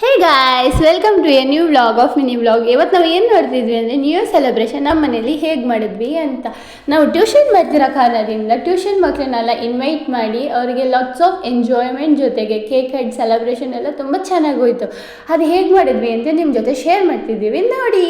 Hey guys, welcome to a new vlog of mini vlog. ಇವತ್ತು ನಾವು ಏನು ಮಾಡ್ತಿದ್ವಿ ಅಂದರೆ ನ್ಯೂ ಇಯರ್ ಸೆಲೆಬ್ರೇಷನ್ ನಮ್ಮ ಮನೇಲಿ ಹೇಗೆ ಮಾಡಿದ್ವಿ ಅಂತ. ನಾವು ಟ್ಯೂಷನ್ ಮಾಡ್ತಿರೋ ಕಾರಣದಿಂದ ಟ್ಯೂಷನ್ ಮಕ್ಕಳನ್ನೆಲ್ಲ ಇನ್ವೈಟ್ ಮಾಡಿ ಅವರಿಗೆ ಲಾಟ್ಸ್ ಆಫ್ ಎಂಜಾಯ್ಮೆಂಟ್ ಜೊತೆಗೆ ಕೇಕ್ ಕಟ್ ಸೆಲೆಬ್ರೇಷನ್ ಎಲ್ಲ ತುಂಬ ಚೆನ್ನಾಗಿ ಹೋಯಿತು. ಅದು ಹೇಗೆ ಮಾಡಿದ್ವಿ ಅಂತ ನಿಮ್ಮ ಜೊತೆ ಶೇರ್ ಮಾಡ್ತಿದ್ದೀವಿ, ನೋಡಿ.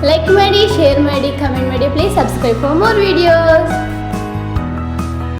ಲೈಕ್ ಮಾಡಿ, ಶೇರ್ ಮಾಡಿ, ಕಮೆಂಟ್ ಮಾಡಿ, please subscribe for more videos.